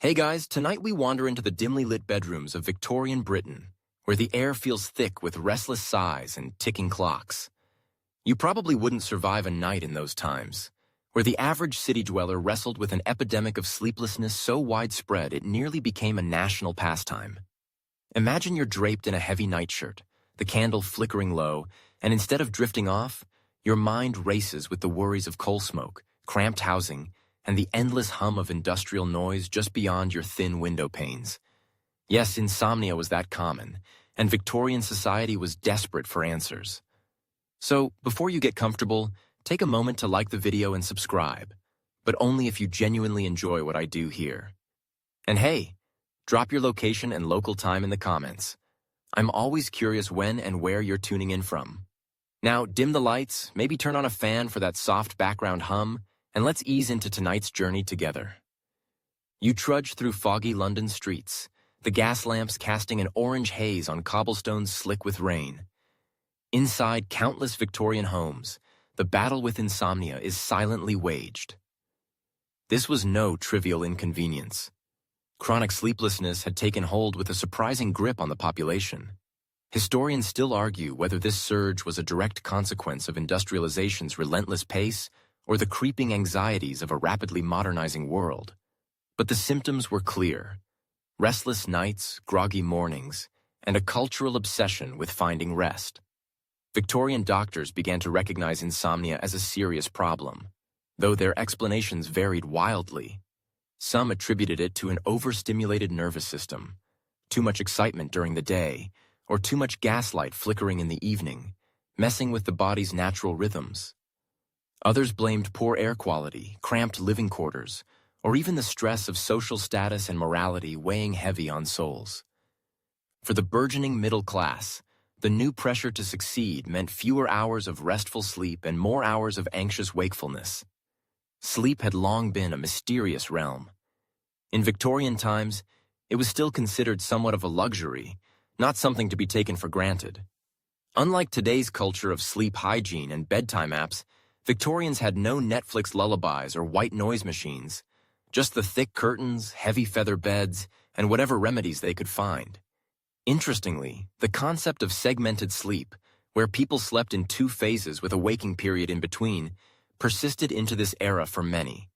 Hey guys, tonight we wander into the dimly lit bedrooms of Victorian Britain, where the air feels thick with restless sighs and ticking clocks. You probably wouldn't survive a night in those times, where the average city dweller wrestled with an epidemic of sleeplessness so widespread it nearly became a national pastime. Imagine you're draped in a heavy nightshirt, the candle flickering low, and instead of drifting off, your mind races with the worries of coal smoke, cramped housing, and the endless hum of industrial noise just beyond your thin window panes. Yes, insomnia was that common, and Victorian society was desperate for answers. So, before you get comfortable, take a moment to like the video and subscribe, but only if you genuinely enjoy what I do here. And hey, drop your location and local time in the comments. I'm always curious when and where you're tuning in from. Now, dim the lights, maybe turn on a fan for that soft background hum, and let's ease into tonight's journey together. You trudge through foggy London streets, the gas lamps casting an orange haze on cobblestones slick with rain. Inside countless Victorian homes, the battle with insomnia is silently waged. This was no trivial inconvenience. Chronic sleeplessness had taken hold with a surprising grip on the population. Historians still argue whether this surge was a direct consequence of industrialization's relentless pace or the creeping anxieties of a rapidly modernizing world. But the symptoms were clear: restless nights, groggy mornings, and a cultural obsession with finding rest. Victorian doctors began to recognize insomnia as a serious problem, though their explanations varied wildly. Some attributed it to an overstimulated nervous system, too much excitement during the day, or too much gaslight flickering in the evening, messing with the body's natural rhythms. Others blamed poor air quality, cramped living quarters, or even the stress of social status and morality weighing heavy on souls. For the burgeoning middle class, the new pressure to succeed meant fewer hours of restful sleep and more hours of anxious wakefulness. Sleep had long been a mysterious realm. In Victorian times, it was still considered somewhat of a luxury, not something to be taken for granted. Unlike today's culture of sleep hygiene and bedtime apps, Victorians had no Netflix lullabies or white noise machines, just the thick curtains, heavy feather beds, and whatever remedies they could find. Interestingly, the concept of segmented sleep, where people slept in two phases with a waking period in between, persisted into this era for many.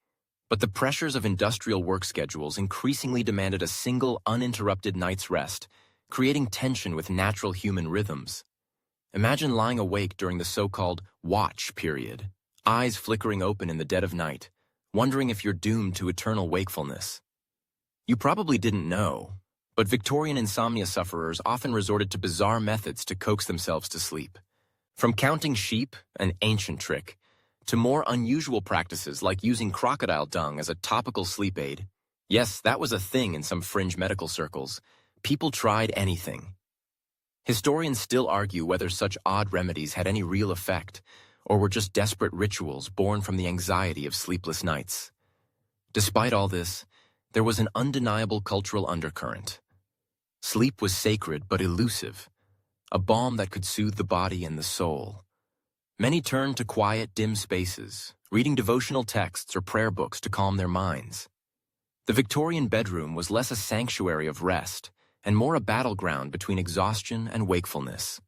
But the pressures of industrial work schedules increasingly demanded a single, uninterrupted night's rest, creating tension with natural human rhythms. Imagine lying awake during the so-called watch period, eyes flickering open in the dead of night, wondering if you're doomed to eternal wakefulness. You probably didn't know, but Victorian insomnia sufferers often resorted to bizarre methods to coax themselves to sleep. From counting sheep, an ancient trick, to more unusual practices like using crocodile dung as a topical sleep aid. Yes, that was a thing in some fringe medical circles. People tried anything. Historians still argue whether such odd remedies had any real effect, or were just desperate rituals born from the anxiety of sleepless nights. Despite all this, there was an undeniable cultural undercurrent. Sleep was sacred but elusive, a balm that could soothe the body and the soul. Many turned to quiet, dim spaces, reading devotional texts or prayer books to calm their minds. The Victorian bedroom was less a sanctuary of rest and more a battleground between exhaustion and wakefulness.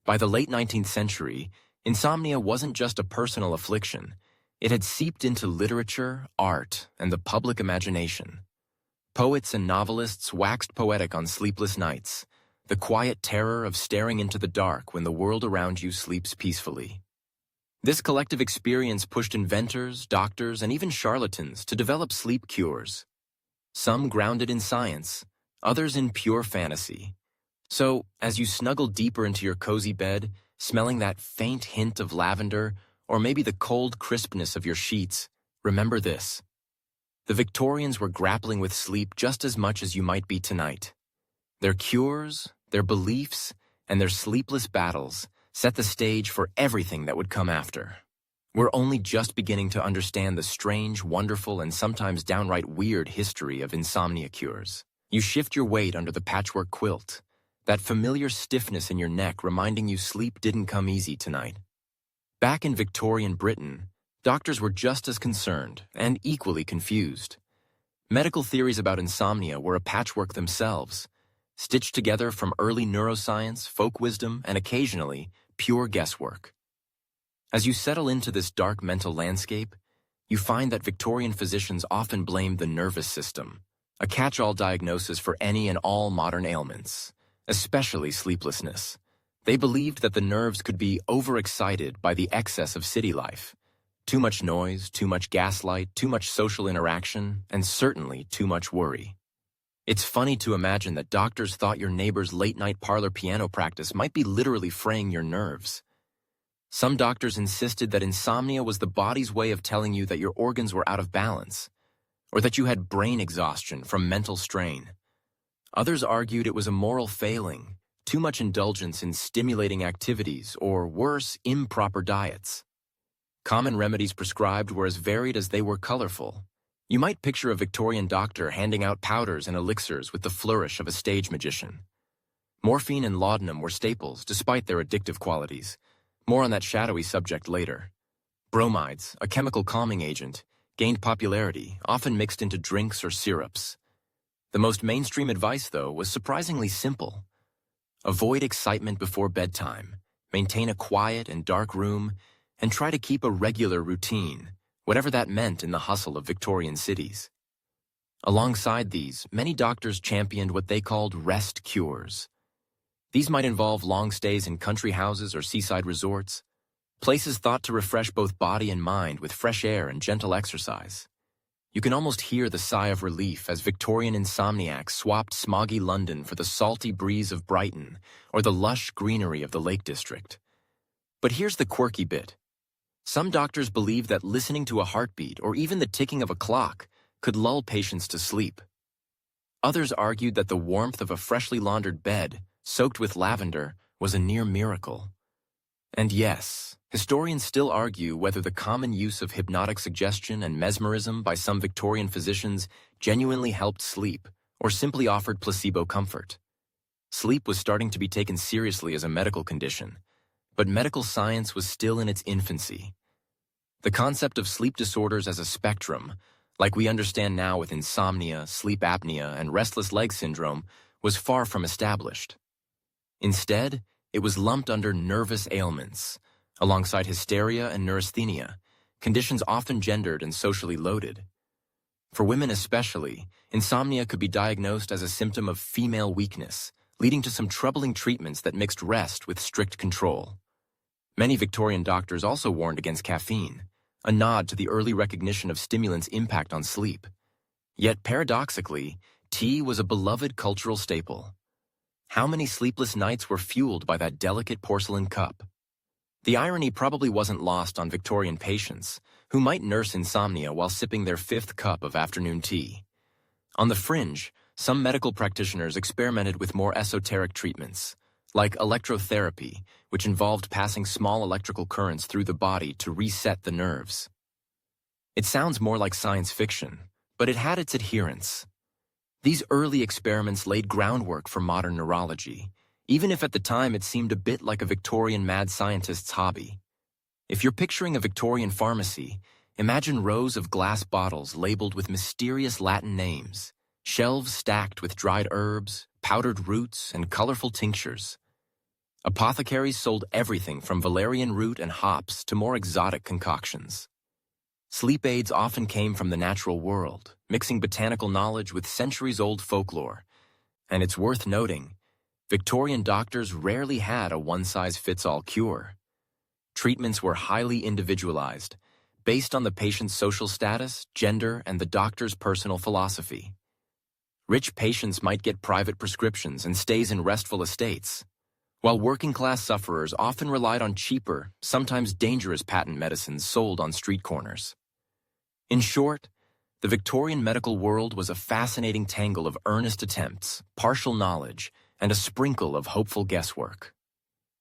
By the late 19th century, insomnia wasn't just a personal affliction. It had seeped into literature, art, and the public imagination. Poets and novelists waxed poetic on sleepless nights, the quiet terror of staring into the dark when the world around you sleeps peacefully. This collective experience pushed inventors, doctors, and even charlatans to develop sleep cures. Some grounded in science, others in pure fantasy. So, as you snuggle deeper into your cozy bed, smelling that faint hint of lavender, or maybe the cold crispness of your sheets, remember this. The Victorians were grappling with sleep just as much as you might be tonight. Their cures, their beliefs, and their sleepless battles set the stage for everything that would come after. We're only just beginning to understand the strange, wonderful, and sometimes downright weird history of insomnia cures. You shift your weight under the patchwork quilt, that familiar stiffness in your neck reminding you sleep didn't come easy tonight. Back in Victorian Britain, doctors were just as concerned and equally confused. Medical theories about insomnia were a patchwork themselves, stitched together from early neuroscience, folk wisdom, and occasionally, pure guesswork. As you settle into this dark mental landscape, you find that Victorian physicians often blamed the nervous system, a catch-all diagnosis for any and all modern ailments, especially sleeplessness. They believed that the nerves could be overexcited by the excess of city life. Too much noise, too much gaslight, too much social interaction, and certainly too much worry. It's funny to imagine that doctors thought your neighbor's late-night parlor piano practice might be literally fraying your nerves. Some doctors insisted that insomnia was the body's way of telling you that your organs were out of balance, or that you had brain exhaustion from mental strain. Others argued it was a moral failing, too much indulgence in stimulating activities, or worse, improper diets. Common remedies prescribed were as varied as they were colorful. You might picture a Victorian doctor handing out powders and elixirs with the flourish of a stage magician. Morphine and laudanum were staples, despite their addictive qualities. More on that shadowy subject later. Bromides, a chemical calming agent, gained popularity, often mixed into drinks or syrups. The most mainstream advice, though, was surprisingly simple. Avoid excitement before bedtime, maintain a quiet and dark room, and try to keep a regular routine, whatever that meant in the hustle of Victorian cities. Alongside these, many doctors championed what they called rest cures. These might involve long stays in country houses or seaside resorts, places thought to refresh both body and mind with fresh air and gentle exercise. You can almost hear the sigh of relief as Victorian insomniacs swapped smoggy London for the salty breeze of Brighton or the lush greenery of the Lake District. But here's the quirky bit. Some doctors believed that listening to a heartbeat or even the ticking of a clock could lull patients to sleep. Others argued that the warmth of a freshly laundered bed, soaked with lavender, was a near miracle. And yes, historians still argue whether the common use of hypnotic suggestion and mesmerism by some Victorian physicians genuinely helped sleep or simply offered placebo comfort. Sleep was starting to be taken seriously as a medical condition, but medical science was still in its infancy. The concept of sleep disorders as a spectrum, like we understand now with insomnia, sleep apnea, and restless leg syndrome, was far from established. Instead, it was lumped under nervous ailments, alongside hysteria and neurasthenia, conditions often gendered and socially loaded. For women especially, insomnia could be diagnosed as a symptom of female weakness, leading to some troubling treatments that mixed rest with strict control. Many Victorian doctors also warned against caffeine, a nod to the early recognition of stimulants' impact on sleep. Yet paradoxically, tea was a beloved cultural staple. How many sleepless nights were fueled by that delicate porcelain cup? The irony probably wasn't lost on Victorian patients, who might nurse insomnia while sipping their fifth cup of afternoon tea. On the fringe, some medical practitioners experimented with more esoteric treatments, like electrotherapy, which involved passing small electrical currents through the body to reset the nerves. It sounds more like science fiction, but it had its adherents. These early experiments laid groundwork for modern neurology, even if at the time it seemed a bit like a Victorian mad scientist's hobby. If you're picturing a Victorian pharmacy, imagine rows of glass bottles labeled with mysterious Latin names, shelves stacked with dried herbs, powdered roots, and colorful tinctures. Apothecaries sold everything from valerian root and hops to more exotic concoctions. Sleep aids often came from the natural world, mixing botanical knowledge with centuries-old folklore. And it's worth noting, Victorian doctors rarely had a one-size-fits-all cure. Treatments were highly individualized, based on the patient's social status, gender, and the doctor's personal philosophy. Rich patients might get private prescriptions and stays in restful estates, while working-class sufferers often relied on cheaper, sometimes dangerous patent medicines sold on street corners. In short, the Victorian medical world was a fascinating tangle of earnest attempts, partial knowledge, and a sprinkle of hopeful guesswork.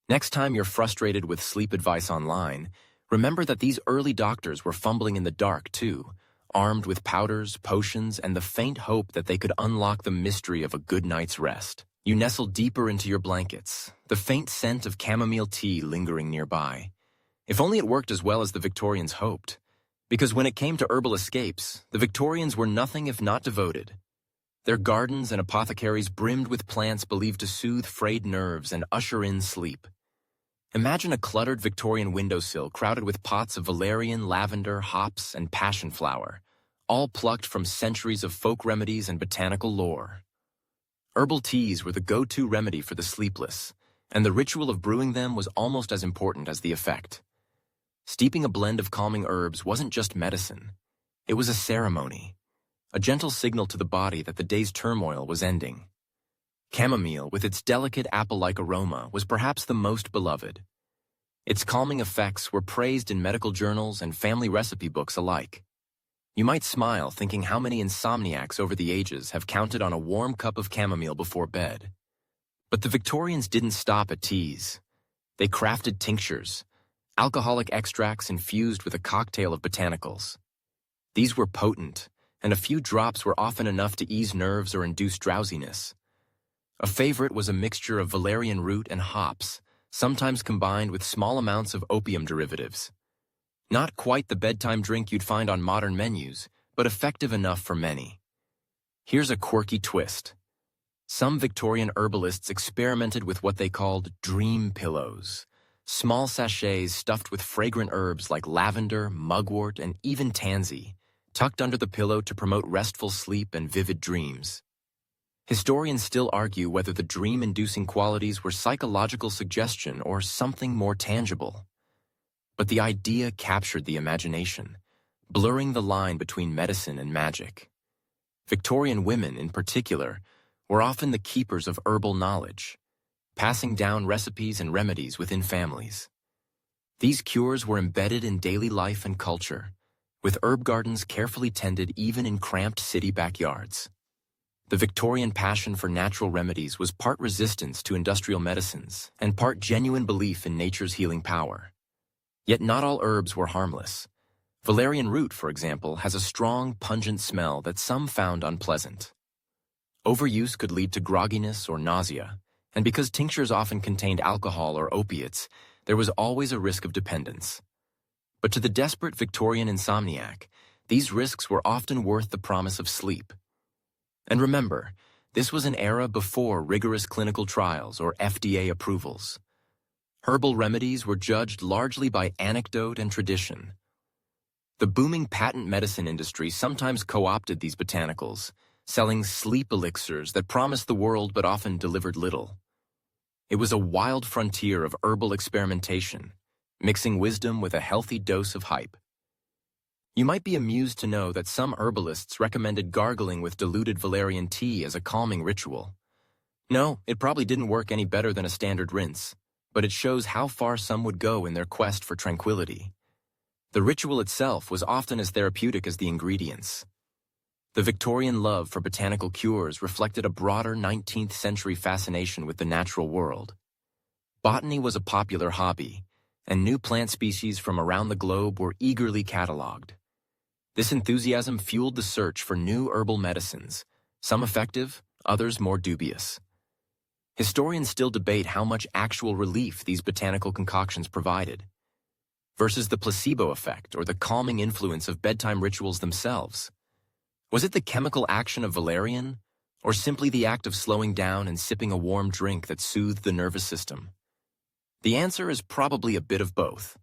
Next time you're frustrated with sleep advice online, remember that these early doctors were fumbling in the dark too, armed with powders, potions, and the faint hope that they could unlock the mystery of a good night's rest. You nestle deeper into your blankets, the faint scent of chamomile tea lingering nearby. If only it worked as well as the Victorians hoped. Because when it came to herbal escapes, the Victorians were nothing if not devoted. Their gardens and apothecaries brimmed with plants believed to soothe frayed nerves and usher in sleep. Imagine a cluttered Victorian windowsill crowded with pots of valerian, lavender, hops, and passion flower, all plucked from centuries of folk remedies and botanical lore. Herbal teas were the go-to remedy for the sleepless, and the ritual of brewing them was almost as important as the effect. Steeping a blend of calming herbs wasn't just medicine. It was a ceremony, a gentle signal to the body that the day's turmoil was ending. Chamomile, with its delicate apple-like aroma, was perhaps the most beloved. Its calming effects were praised in medical journals and family recipe books alike. You might smile thinking how many insomniacs over the ages have counted on a warm cup of chamomile before bed. But the Victorians didn't stop at teas. They crafted tinctures, alcoholic extracts infused with a cocktail of botanicals. These were potent, and a few drops were often enough to ease nerves or induce drowsiness. A favorite was a mixture of valerian root and hops, sometimes combined with small amounts of opium derivatives. Not quite the bedtime drink you'd find on modern menus, but effective enough for many. Here's a quirky twist. Some Victorian herbalists experimented with what they called dream pillows, small sachets stuffed with fragrant herbs like lavender, mugwort, and even tansy, tucked under the pillow to promote restful sleep and vivid dreams. Historians still argue whether the dream-inducing qualities were psychological suggestion or something more tangible. But the idea captured the imagination, blurring the line between medicine and magic. Victorian women, in particular, were often the keepers of herbal knowledge, passing down recipes and remedies within families. These cures were embedded in daily life and culture, with herb gardens carefully tended even in cramped city backyards. The Victorian passion for natural remedies was part resistance to industrial medicines and part genuine belief in nature's healing power. Yet not all herbs were harmless. Valerian root, for example, has a strong, pungent smell that some found unpleasant. Overuse could lead to grogginess or nausea, and because tinctures often contained alcohol or opiates, there was always a risk of dependence. But to the desperate Victorian insomniac, these risks were often worth the promise of sleep. And remember, this was an era before rigorous clinical trials or FDA approvals. Herbal remedies were judged largely by anecdote and tradition. The booming patent medicine industry sometimes co-opted these botanicals, selling sleep elixirs that promised the world but often delivered little. It was a wild frontier of herbal experimentation, mixing wisdom with a healthy dose of hype. You might be amused to know that some herbalists recommended gargling with diluted valerian tea as a calming ritual. No, it probably didn't work any better than a standard rinse, but it shows how far some would go in their quest for tranquility. The ritual itself was often as therapeutic as the ingredients. The Victorian love for botanical cures reflected a broader 19th century fascination with the natural world. Botany was a popular hobby, and new plant species from around the globe were eagerly catalogued. This enthusiasm fueled the search for new herbal medicines, some effective, others more dubious. Historians still debate how much actual relief these botanical concoctions provided, versus the placebo effect or the calming influence of bedtime rituals themselves. Was it the chemical action of valerian, or simply the act of slowing down and sipping a warm drink that soothed the nervous system? The answer is probably a bit of both.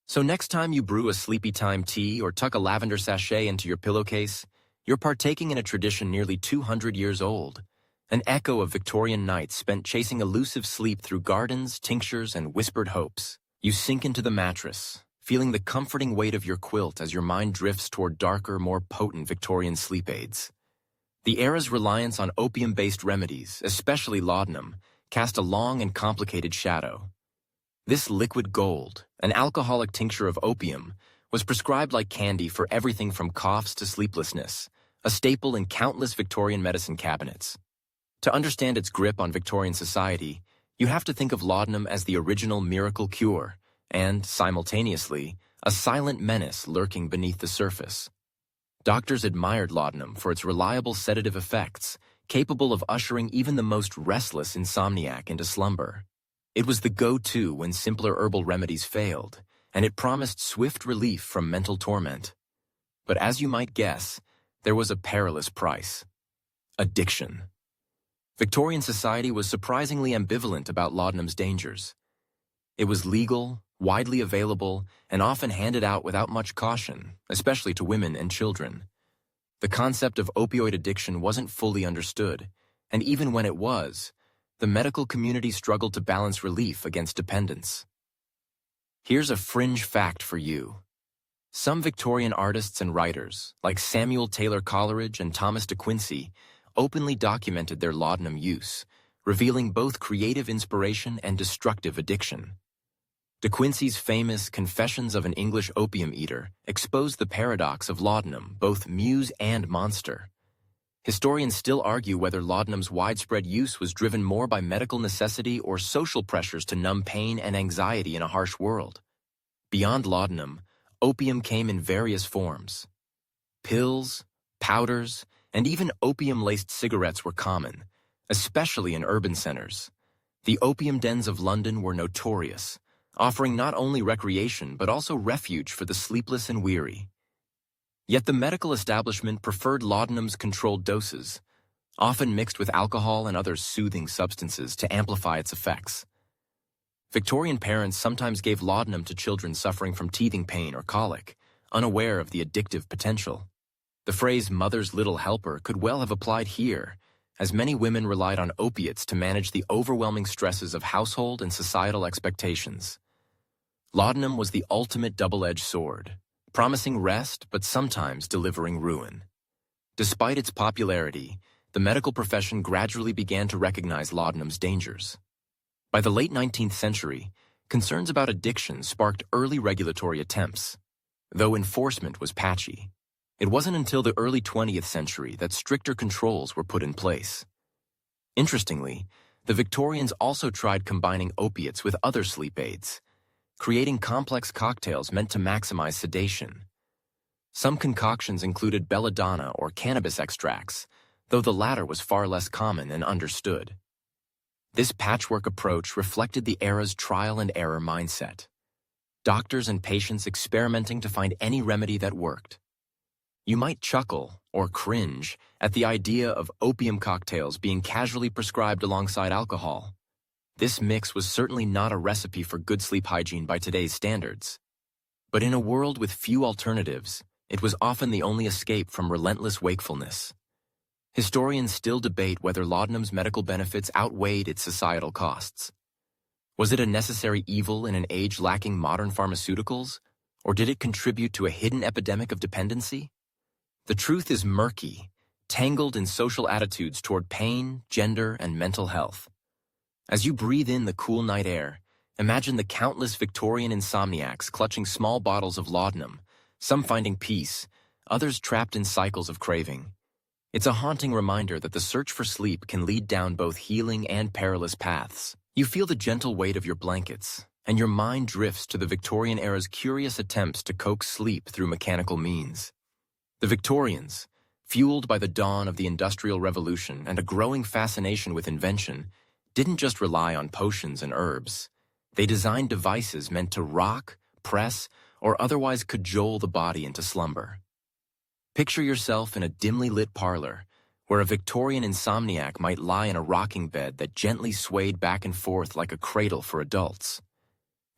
So next time you brew a sleepy time tea or tuck a lavender sachet into your pillowcase, you're partaking in a tradition nearly 200 years old, an echo of Victorian nights spent chasing elusive sleep through gardens, tinctures, and whispered hopes. You sink into the mattress, feeling the comforting weight of your quilt as your mind drifts toward darker, more potent Victorian sleep aids. The era's reliance on opium-based remedies, especially laudanum, cast a long and complicated shadow. This liquid gold, an alcoholic tincture of opium, was prescribed like candy for everything from coughs to sleeplessness, a staple in countless Victorian medicine cabinets. To understand its grip on Victorian society, you have to think of laudanum as the original miracle cure, and, simultaneously, a silent menace lurking beneath the surface. Doctors admired laudanum for its reliable sedative effects, capable of ushering even the most restless insomniac into slumber. It was the go-to when simpler herbal remedies failed, and it promised swift relief from mental torment. But as you might guess, there was a perilous price: addiction. Victorian society was surprisingly ambivalent about laudanum's dangers. It was legal, widely available, and often handed out without much caution, especially to women and children. The concept of opioid addiction wasn't fully understood, and even when it was, the medical community struggled to balance relief against dependence. Here's a fringe fact for you. Some Victorian artists and writers, like Samuel Taylor Coleridge and Thomas de Quincey, openly documented their laudanum use, revealing both creative inspiration and destructive addiction. De Quincey's famous Confessions of an English Opium Eater exposed the paradox of laudanum, both muse and monster. Historians still argue whether laudanum's widespread use was driven more by medical necessity or social pressures to numb pain and anxiety in a harsh world. Beyond laudanum, opium came in various forms. Pills, powders, and even opium-laced cigarettes were common, especially in urban centers. The opium dens of London were notorious, offering not only recreation but also refuge for the sleepless and weary. Yet the medical establishment preferred laudanum's controlled doses, often mixed with alcohol and other soothing substances to amplify its effects. Victorian parents sometimes gave laudanum to children suffering from teething pain or colic, unaware of the addictive potential. The phrase "mother's little helper" could well have applied here, as many women relied on opiates to manage the overwhelming stresses of household and societal expectations. Laudanum was the ultimate double-edged sword, promising rest but sometimes delivering ruin. Despite its popularity, the medical profession gradually began to recognize laudanum's dangers. By the late 19th century, concerns about addiction sparked early regulatory attempts, though enforcement was patchy. It wasn't until the early 20th century that stricter controls were put in place. Interestingly, the Victorians also tried combining opiates with other sleep aids, creating complex cocktails meant to maximize sedation. Some concoctions included belladonna or cannabis extracts, though the latter was far less common and understood. This patchwork approach reflected the era's trial-and-error mindset. Doctors and patients experimenting to find any remedy that worked. You might chuckle or cringe at the idea of opium cocktails being casually prescribed alongside alcohol. This mix was certainly not a recipe for good sleep hygiene by today's standards. But in a world with few alternatives, it was often the only escape from relentless wakefulness. Historians still debate whether laudanum's medical benefits outweighed its societal costs. Was it a necessary evil in an age lacking modern pharmaceuticals, or did it contribute to a hidden epidemic of dependency? The truth is murky, tangled in social attitudes toward pain, gender, and mental health. As you breathe in the cool night air, imagine the countless Victorian insomniacs clutching small bottles of laudanum, some finding peace, others trapped in cycles of craving. It's a haunting reminder that the search for sleep can lead down both healing and perilous paths. You feel the gentle weight of your blankets, and your mind drifts to the Victorian era's curious attempts to coax sleep through mechanical means. The Victorians, fueled by the dawn of the Industrial Revolution and a growing fascination with invention, didn't just rely on potions and herbs. They designed devices meant to rock, press, or otherwise cajole the body into slumber. Picture yourself in a dimly lit parlor, where a Victorian insomniac might lie in a rocking bed that gently swayed back and forth like a cradle for adults.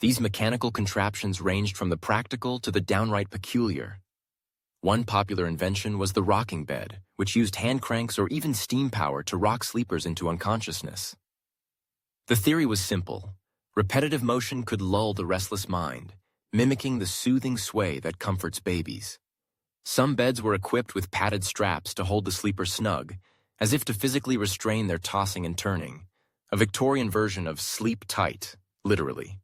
These mechanical contraptions ranged from the practical to the downright peculiar. One popular invention was the rocking bed, which used hand cranks or even steam power to rock sleepers into unconsciousness. The theory was simple. Repetitive motion could lull the restless mind, mimicking the soothing sway that comforts babies. Some beds were equipped with padded straps to hold the sleeper snug, as if to physically restrain their tossing and turning, a Victorian version of sleep tight, literally.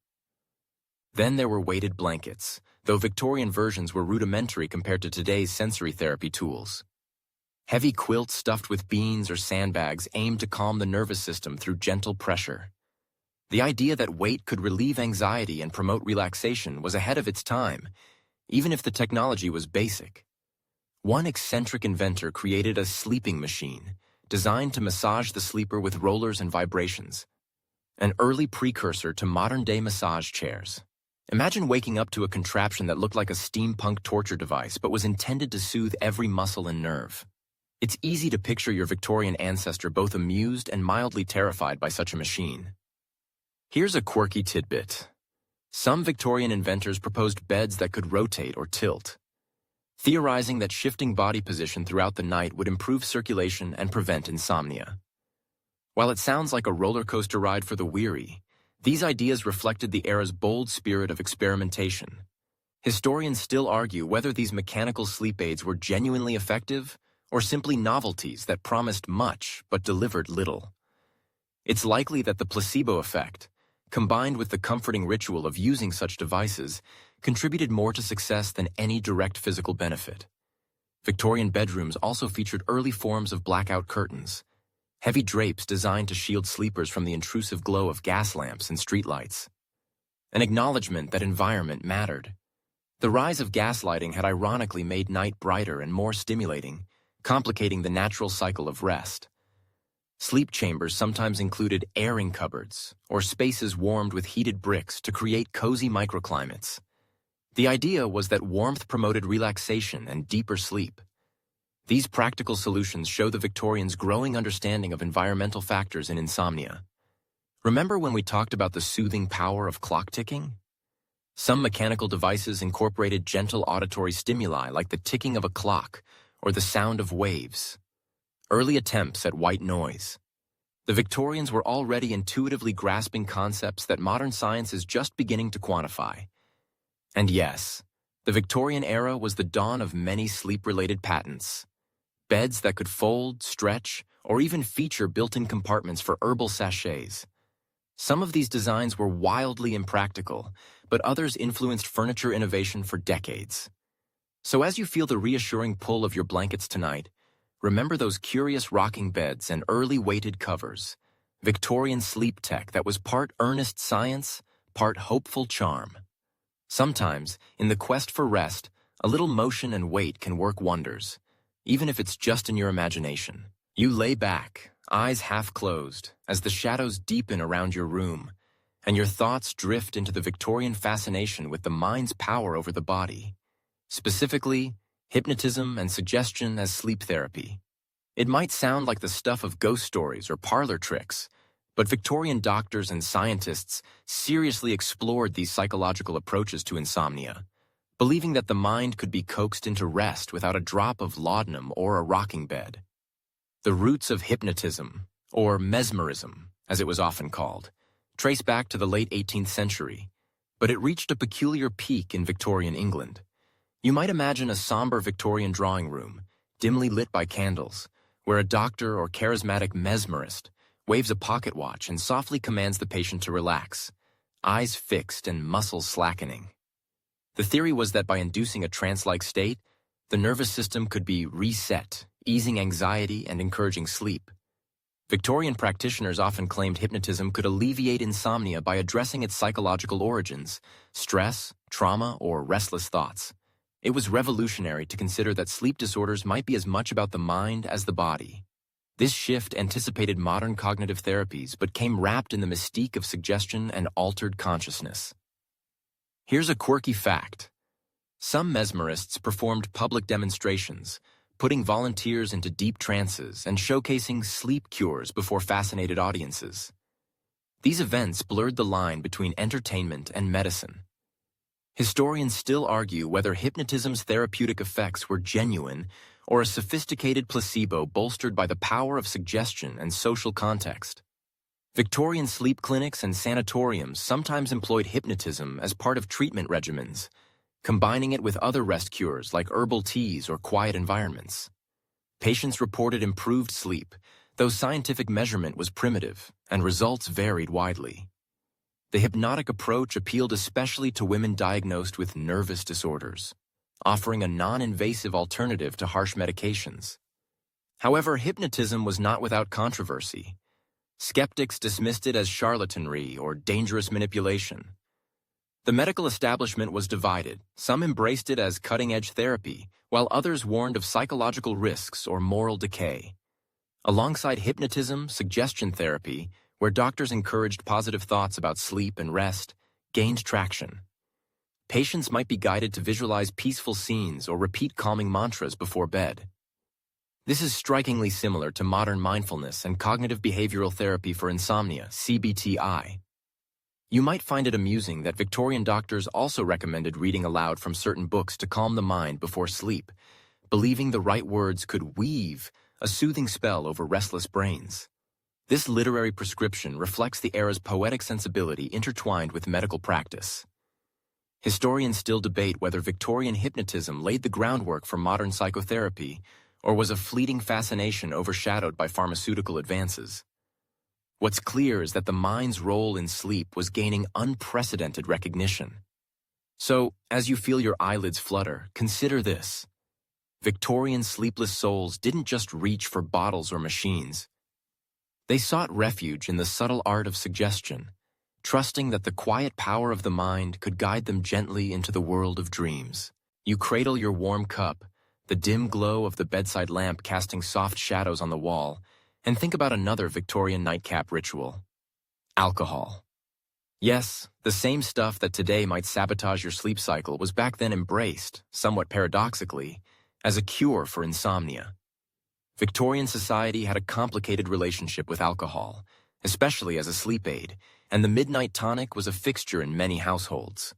Then there were weighted blankets, though Victorian versions were rudimentary compared to today's sensory therapy tools. Heavy quilts stuffed with beans or sandbags aimed to calm the nervous system through gentle pressure. The idea that weight could relieve anxiety and promote relaxation was ahead of its time, even if the technology was basic. One eccentric inventor created a sleeping machine, designed to massage the sleeper with rollers and vibrations, an early precursor to modern-day massage chairs. Imagine waking up to a contraption that looked like a steampunk torture device but was intended to soothe every muscle and nerve. It's easy to picture your Victorian ancestor both amused and mildly terrified by such a machine. Here's a quirky tidbit. Some Victorian inventors proposed beds that could rotate or tilt, theorizing that shifting body position throughout the night would improve circulation and prevent insomnia. While it sounds like a roller coaster ride for the weary, these ideas reflected the era's bold spirit of experimentation. Historians still argue whether these mechanical sleep aids were genuinely effective or simply novelties that promised much but delivered little. It's likely that the placebo effect, combined with the comforting ritual of using such devices, contributed more to success than any direct physical benefit. Victorian bedrooms also featured early forms of blackout curtains, heavy drapes designed to shield sleepers from the intrusive glow of gas lamps and streetlights. An acknowledgement that environment mattered. The rise of gaslighting had ironically made night brighter and more stimulating, complicating the natural cycle of rest. Sleep chambers sometimes included airing cupboards or spaces warmed with heated bricks to create cozy microclimates. The idea was that warmth promoted relaxation and deeper sleep. These practical solutions show the Victorians' growing understanding of environmental factors in insomnia. Remember when we talked about the soothing power of clock ticking? Some mechanical devices incorporated gentle auditory stimuli like the ticking of a clock or the sound of waves. Early attempts at white noise. The Victorians were already intuitively grasping concepts that modern science is just beginning to quantify. And yes, the Victorian era was the dawn of many sleep-related patents. Beds that could fold, stretch, or even feature built-in compartments for herbal sachets. Some of these designs were wildly impractical, but others influenced furniture innovation for decades. So as you feel the reassuring pull of your blankets tonight, remember those curious rocking beds and early weighted covers, Victorian sleep tech that was part earnest science, part hopeful charm. Sometimes, in the quest for rest, a little motion and weight can work wonders, even if it's just in your imagination. You lay back, eyes half closed, as the shadows deepen around your room, and your thoughts drift into the Victorian fascination with the mind's power over the body. Specifically, hypnotism and suggestion as sleep therapy. It might sound like the stuff of ghost stories or parlor tricks, but Victorian doctors and scientists seriously explored these psychological approaches to insomnia, believing that the mind could be coaxed into rest without a drop of laudanum or a rocking bed. The roots of hypnotism, or mesmerism, as it was often called, trace back to the late 18th century, but it reached a peculiar peak in Victorian England. You might imagine a somber Victorian drawing room, dimly lit by candles, where a doctor or charismatic mesmerist waves a pocket watch and softly commands the patient to relax, eyes fixed and muscles slackening. The theory was that by inducing a trance-like state, the nervous system could be reset, easing anxiety and encouraging sleep. Victorian practitioners often claimed hypnotism could alleviate insomnia by addressing its psychological origins, stress, trauma, or restless thoughts. It was revolutionary to consider that sleep disorders might be as much about the mind as the body. This shift anticipated modern cognitive therapies but came wrapped in the mystique of suggestion and altered consciousness. Here's a quirky fact. Some mesmerists performed public demonstrations, putting volunteers into deep trances and showcasing sleep cures before fascinated audiences. These events blurred the line between entertainment and medicine. Historians still argue whether hypnotism's therapeutic effects were genuine or a sophisticated placebo bolstered by the power of suggestion and social context. Victorian sleep clinics and sanatoriums sometimes employed hypnotism as part of treatment regimens, combining it with other rest cures like herbal teas or quiet environments. Patients reported improved sleep, though scientific measurement was primitive and results varied widely. The hypnotic approach appealed especially to women diagnosed with nervous disorders, offering a non-invasive alternative to harsh medications. However, hypnotism was not without controversy. Skeptics dismissed it as charlatanry or dangerous manipulation. The medical establishment was divided. Some embraced it as cutting-edge therapy, while others warned of psychological risks or moral decay. Alongside hypnotism, suggestion therapy, where doctors encouraged positive thoughts about sleep and rest, gained traction. patients might be guided to visualize peaceful scenes or repeat calming mantras before bed. This is strikingly similar to modern mindfulness and cognitive behavioral therapy for insomnia, CBTI. You might find it amusing that Victorian doctors also recommended reading aloud from certain books to calm the mind before sleep, believing the right words could weave a soothing spell over restless brains. This literary prescription reflects the era's poetic sensibility intertwined with medical practice. Historians still debate whether Victorian hypnotism laid the groundwork for modern psychotherapy or was a fleeting fascination overshadowed by pharmaceutical advances. What's clear is that the mind's role in sleep was gaining unprecedented recognition. So, as you feel your eyelids flutter, consider this. Victorian sleepless souls didn't just reach for bottles or machines. They sought refuge in the subtle art of suggestion, trusting that the quiet power of the mind could guide them gently into the world of dreams. You cradle your warm cup, the dim glow of the bedside lamp casting soft shadows on the wall, and think about another Victorian nightcap ritual: alcohol. Yes, the same stuff that today might sabotage your sleep cycle was back then embraced, somewhat paradoxically, as a cure for insomnia. Victorian society had a complicated relationship with alcohol, especially as a sleep aid, and the midnight tonic was a fixture in many households.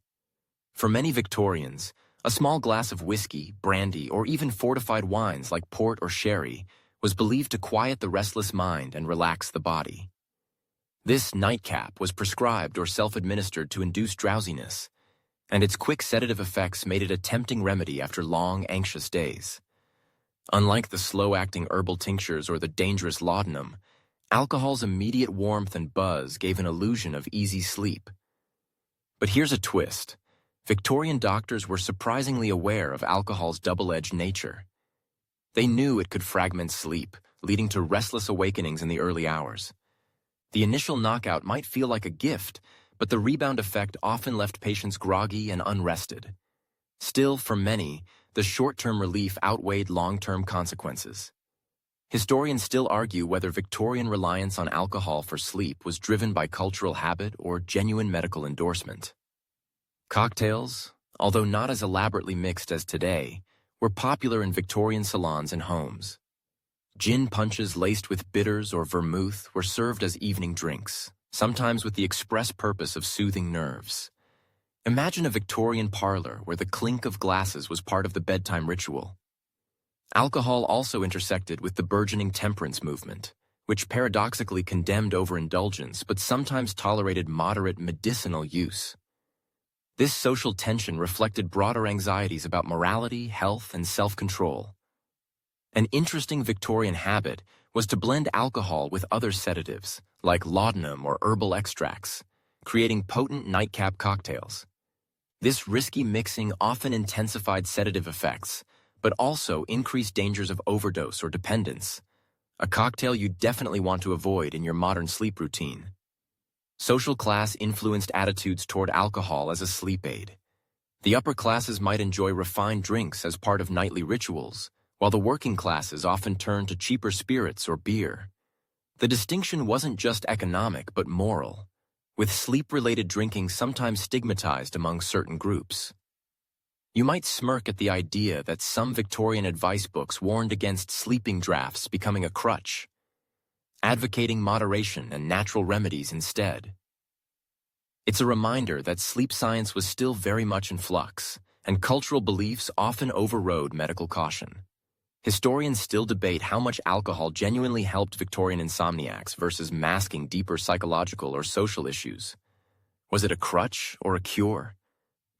For many Victorians, a small glass of whiskey, brandy, or even fortified wines like port or sherry was believed to quiet the restless mind and relax the body. This nightcap was prescribed or self-administered to induce drowsiness, and its quick sedative effects made it a tempting remedy after long, anxious days. Unlike the slow-acting herbal tinctures or the dangerous laudanum, alcohol's immediate warmth and buzz gave an illusion of easy sleep. But here's a twist. Victorian doctors were surprisingly aware of alcohol's double-edged nature. They knew it could fragment sleep, leading to restless awakenings in the early hours. The initial knockout might feel like a gift, but the rebound effect often left patients groggy and unrested. Still, for many, the short-term relief outweighed long-term consequences. Historians still argue whether Victorian reliance on alcohol for sleep was driven by cultural habit or genuine medical endorsement. Cocktails, although not as elaborately mixed as today, were popular in Victorian salons and homes. Gin punches laced with bitters or vermouth were served as evening drinks, sometimes with the express purpose of soothing nerves. Imagine a Victorian parlor where the clink of glasses was part of the bedtime ritual. Alcohol also intersected with the burgeoning temperance movement, which paradoxically condemned overindulgence but sometimes tolerated moderate medicinal use. This social tension reflected broader anxieties about morality, health, and self-control. An interesting Victorian habit was to blend alcohol with other sedatives, like laudanum or herbal extracts, creating potent nightcap cocktails. This risky mixing often intensified sedative effects, but also increased dangers of overdose or dependence, a cocktail you definitely want to avoid in your modern sleep routine. Social class influenced attitudes toward alcohol as a sleep aid. The upper classes might enjoy refined drinks as part of nightly rituals, while the working classes often turned to cheaper spirits or beer. The distinction wasn't just economic but moral, with sleep-related drinking sometimes stigmatized among certain groups. You might smirk at the idea that some Victorian advice books warned against sleeping draughts becoming a crutch, advocating moderation and natural remedies instead. It's a reminder that sleep science was still very much in flux, and cultural beliefs often overrode medical caution. Historians still debate how much alcohol genuinely helped Victorian insomniacs versus masking deeper psychological or social issues. Was it a crutch or a cure?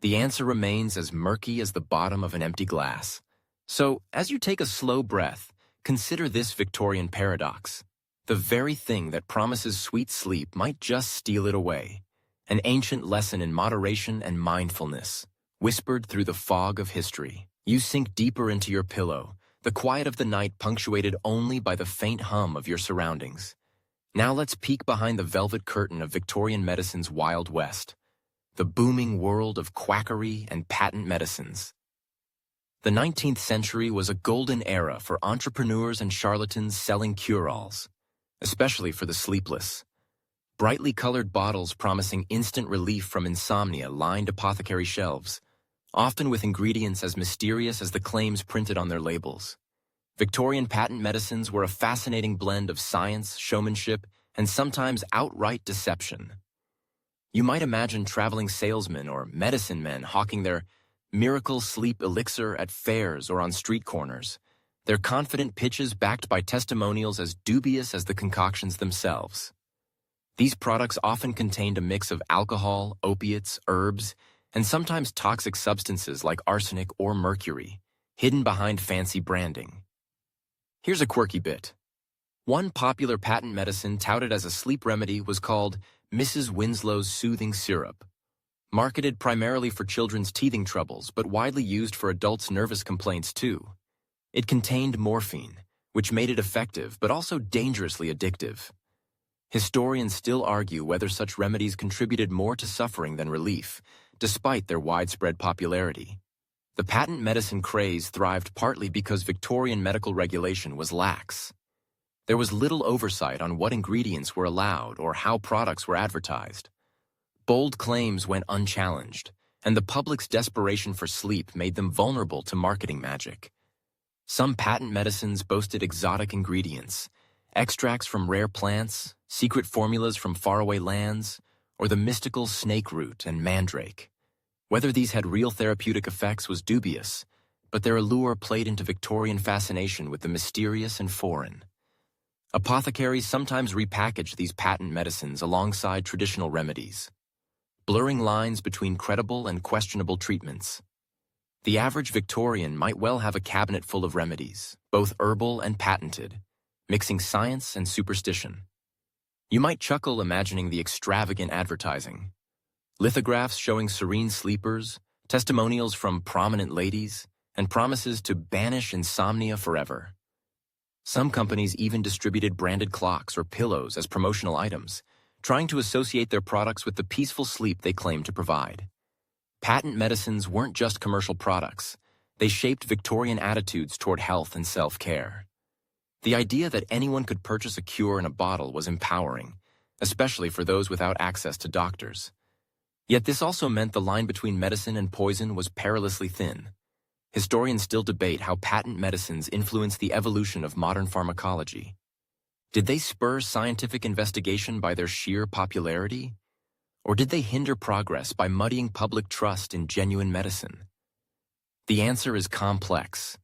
The answer remains as murky as the bottom of an empty glass. So, as you take a slow breath, consider this Victorian paradox. The very thing that promises sweet sleep might just steal it away. An ancient lesson in moderation and mindfulness, whispered through the fog of history. You sink deeper into your pillow, the quiet of the night punctuated only by the faint hum of your surroundings. Now let's peek behind the velvet curtain of Victorian medicine's Wild West, the booming world of quackery and patent medicines. The 19th century was a golden era for entrepreneurs and charlatans selling cure-alls, especially for the sleepless. Brightly colored bottles promising instant relief from insomnia lined apothecary shelves, often with ingredients as mysterious as the claims printed on their labels. Victorian patent medicines were a fascinating blend of science, showmanship, and sometimes outright deception. You might imagine traveling salesmen or medicine men hawking their miracle sleep elixir at fairs or on street corners, their confident pitches backed by testimonials as dubious as the concoctions themselves. These products often contained a mix of alcohol, opiates, herbs, and sometimes toxic substances like arsenic or mercury, hidden behind fancy branding. Here's a quirky bit. One popular patent medicine touted as a sleep remedy was called Mrs. Winslow's Soothing Syrup, marketed primarily for children's teething troubles but widely used for adults' nervous complaints too. It contained morphine, which made it effective but also dangerously addictive. Historians still argue whether such remedies contributed more to suffering than relief, despite their widespread popularity. The patent medicine craze thrived partly because Victorian medical regulation was lax. There was little oversight on what ingredients were allowed or how products were advertised. Bold claims went unchallenged, and the public's desperation for sleep made them vulnerable to marketing magic. Some patent medicines boasted exotic ingredients, extracts from rare plants, secret formulas from faraway lands, or the mystical snake root and mandrake. Whether these had real therapeutic effects was dubious, but their allure played into Victorian fascination with the mysterious and foreign. Apothecaries sometimes repackaged these patent medicines alongside traditional remedies, blurring lines between credible and questionable treatments. The average Victorian might well have a cabinet full of remedies, both herbal and patented, mixing science and superstition. You might chuckle imagining the extravagant advertising. Lithographs showing serene sleepers, testimonials from prominent ladies, and promises to banish insomnia forever. Some companies even distributed branded clocks or pillows as promotional items, trying to associate their products with the peaceful sleep they claimed to provide. Patent medicines weren't just commercial products. They shaped Victorian attitudes toward health and self-care. The idea that anyone could purchase a cure in a bottle was empowering, especially for those without access to doctors. Yet this also meant the line between medicine and poison was perilously thin. Historians still debate how patent medicines influenced the evolution of modern pharmacology. Did they spur scientific investigation by their sheer popularity? Or did they hinder progress by muddying public trust in genuine medicine? The answer is complex,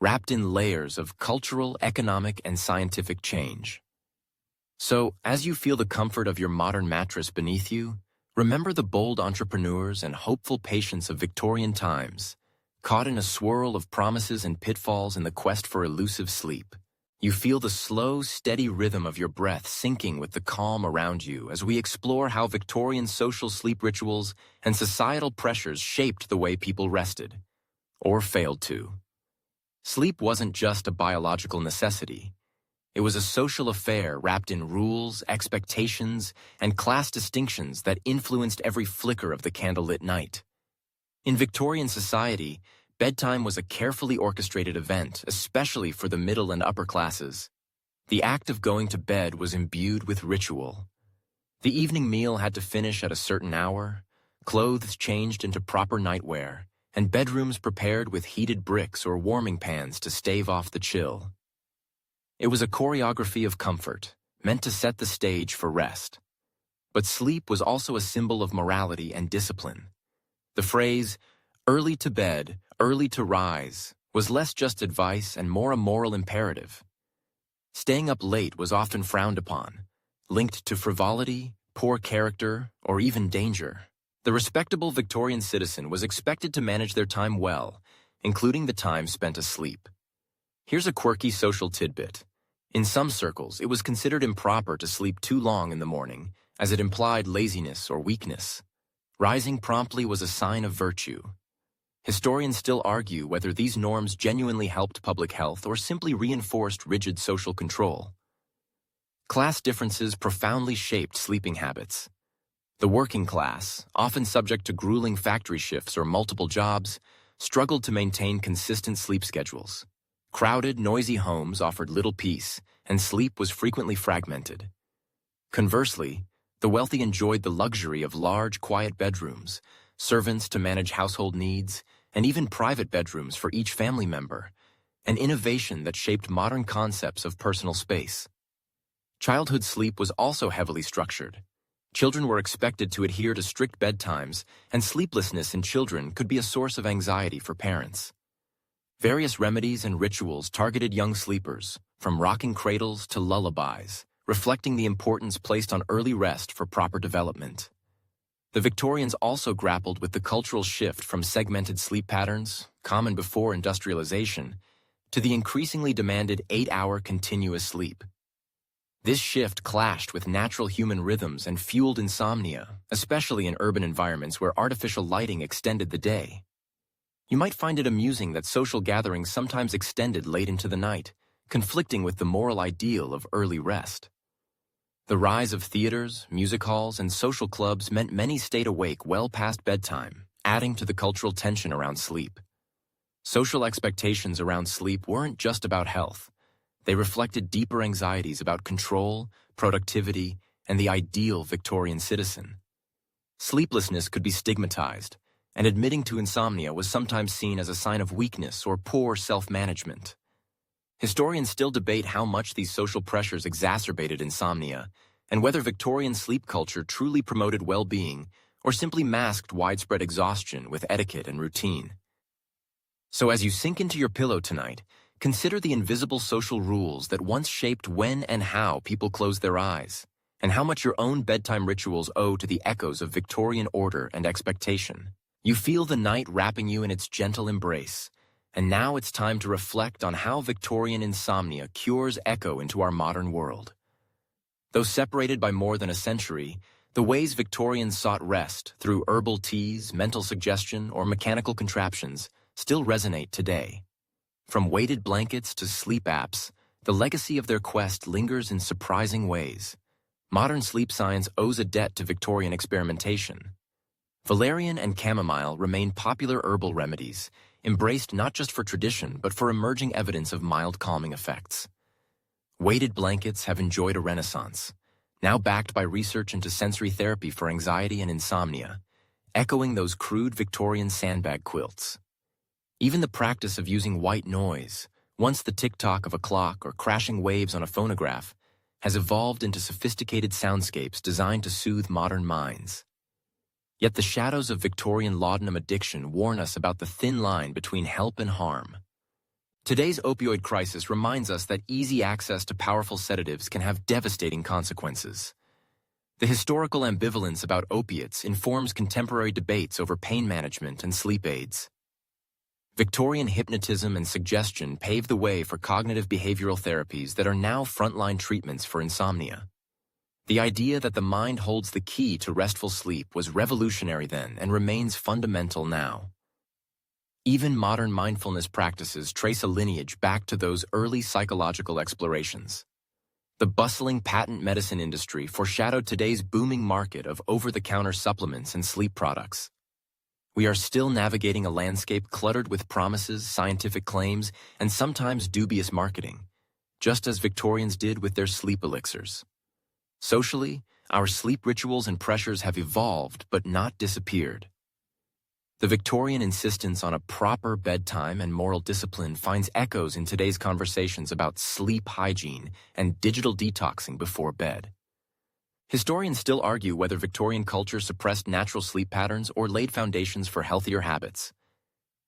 wrapped in layers of cultural, economic, and scientific change. So, as you feel the comfort of your modern mattress beneath you, remember the bold entrepreneurs and hopeful patients of Victorian times, caught in a swirl of promises and pitfalls in the quest for elusive sleep. You feel the slow, steady rhythm of your breath syncing with the calm around you as we explore how Victorian social sleep rituals and societal pressures shaped the way people rested, or failed to. Sleep wasn't just a biological necessity. It was a social affair wrapped in rules, expectations, and class distinctions that influenced every flicker of the candlelit night. In Victorian society, bedtime was a carefully orchestrated event, especially for the middle and upper classes. The act of going to bed was imbued with ritual. The evening meal had to finish at a certain hour, clothes changed into proper nightwear, and bedrooms prepared with heated bricks or warming pans to stave off the chill. It was a choreography of comfort, meant to set the stage for rest. But sleep was also a symbol of morality and discipline. The phrase, "early to bed, early to rise," was less just advice and more a moral imperative. Staying up late was often frowned upon, linked to frivolity, poor character, or even danger. The respectable Victorian citizen was expected to manage their time well, including the time spent asleep. Here's a quirky social tidbit. In some circles, it was considered improper to sleep too long in the morning, as it implied laziness or weakness. Rising promptly was a sign of virtue. Historians still argue whether these norms genuinely helped public health or simply reinforced rigid social control. Class differences profoundly shaped sleeping habits. The working class, often subject to grueling factory shifts or multiple jobs, struggled to maintain consistent sleep schedules. Crowded, noisy homes offered little peace, and sleep was frequently fragmented. Conversely, The wealthy enjoyed the luxury of large, quiet bedrooms, servants to manage household needs, and even private bedrooms for each family member, an innovation that shaped modern concepts of personal space. Childhood sleep was also heavily structured. Children were expected to adhere to strict bedtimes, and sleeplessness in children could be a source of anxiety for parents. Various remedies and rituals targeted young sleepers, from rocking cradles to lullabies, reflecting the importance placed on early rest for proper development. The Victorians also grappled with the cultural shift from segmented sleep patterns, common before industrialization, to the increasingly demanded 8-hour continuous sleep. This shift clashed with natural human rhythms and fueled insomnia, especially in urban environments where artificial lighting extended the day. You might find it amusing that social gatherings sometimes extended late into the night, conflicting with the moral ideal of early rest. The rise of theaters, music halls, and social clubs meant many stayed awake well past bedtime, adding to the cultural tension around sleep. Social expectations around sleep weren't just about health. They reflected deeper anxieties about control, productivity, and the ideal Victorian citizen. Sleeplessness could be stigmatized, and admitting to insomnia was sometimes seen as a sign of weakness or poor self-management. Historians still debate how much these social pressures exacerbated insomnia, and whether Victorian sleep culture truly promoted well-being or simply masked widespread exhaustion with etiquette and routine. So as you sink into your pillow tonight, consider the invisible social rules that once shaped when and how people closed their eyes, and how much your own bedtime rituals owe to the echoes of Victorian order and expectation. You feel the night wrapping you in its gentle embrace, and now it's time to reflect on how Victorian insomnia cures echo into our modern world. Though separated by more than a century, the ways Victorians sought rest through herbal teas, mental suggestion, or mechanical contraptions still resonate today. From weighted blankets to sleep apps, the legacy of their quest lingers in surprising ways. Modern sleep science owes a debt to Victorian experimentation. Valerian and chamomile remain popular herbal remedies, embraced not just for tradition but for emerging evidence of mild calming effects. Weighted blankets have enjoyed a renaissance, now backed by research into sensory therapy for anxiety and insomnia, echoing those crude Victorian sandbag quilts. Even the practice of using white noise, once the tick-tock of a clock or crashing waves on a phonograph, has evolved into sophisticated soundscapes designed to soothe modern minds. Yet the shadows of Victorian laudanum addiction warn us about the thin line between help and harm. Today's opioid crisis reminds us that easy access to powerful sedatives can have devastating consequences. The historical ambivalence about opiates informs contemporary debates over pain management and sleep aids. Victorian hypnotism and suggestion paved the way for cognitive behavioral therapies that are now frontline treatments for insomnia. The idea that the mind holds the key to restful sleep was revolutionary then and remains fundamental now. Even modern mindfulness practices trace a lineage back to those early psychological explorations. The bustling patent medicine industry foreshadowed today's booming market of over-the-counter supplements and sleep products. We are still navigating a landscape cluttered with promises, scientific claims, and sometimes dubious marketing, just as Victorians did with their sleep elixirs. Socially, our sleep rituals and pressures have evolved but not disappeared. The Victorian insistence on a proper bedtime and moral discipline finds echoes in today's conversations about sleep hygiene and digital detoxing before bed. Historians still argue whether Victorian culture suppressed natural sleep patterns or laid foundations for healthier habits.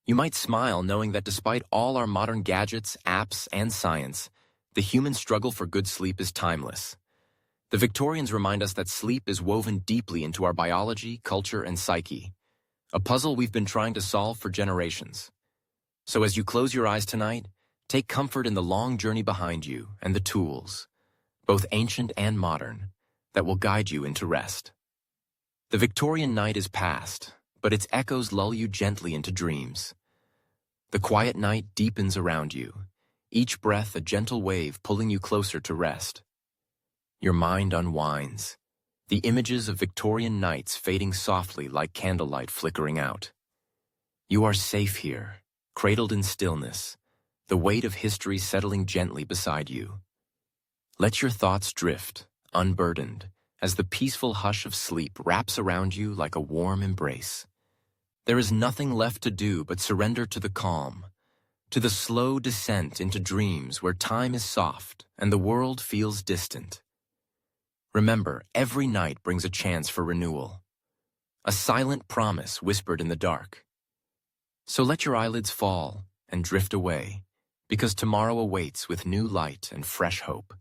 You might smile knowing that despite all our modern gadgets, apps, and science, the human struggle for good sleep is timeless. The Victorians remind us that sleep is woven deeply into our biology, culture, and psyche, a puzzle we've been trying to solve for generations. So as you close your eyes tonight, take comfort in the long journey behind you and the tools, both ancient and modern, that will guide you into rest. The Victorian night is past, but its echoes lull you gently into dreams. The quiet night deepens around you, each breath a gentle wave pulling you closer to rest. Your mind unwinds, the images of Victorian nights fading softly like candlelight flickering out. You are safe here, cradled in stillness, the weight of history settling gently beside you. Let your thoughts drift, unburdened, as the peaceful hush of sleep wraps around you like a warm embrace. There is nothing left to do but surrender to the calm, to the slow descent into dreams where time is soft and the world feels distant. Remember, every night brings a chance for renewal, a silent promise whispered in the dark. So let your eyelids fall and drift away, because tomorrow awaits with new light and fresh hope.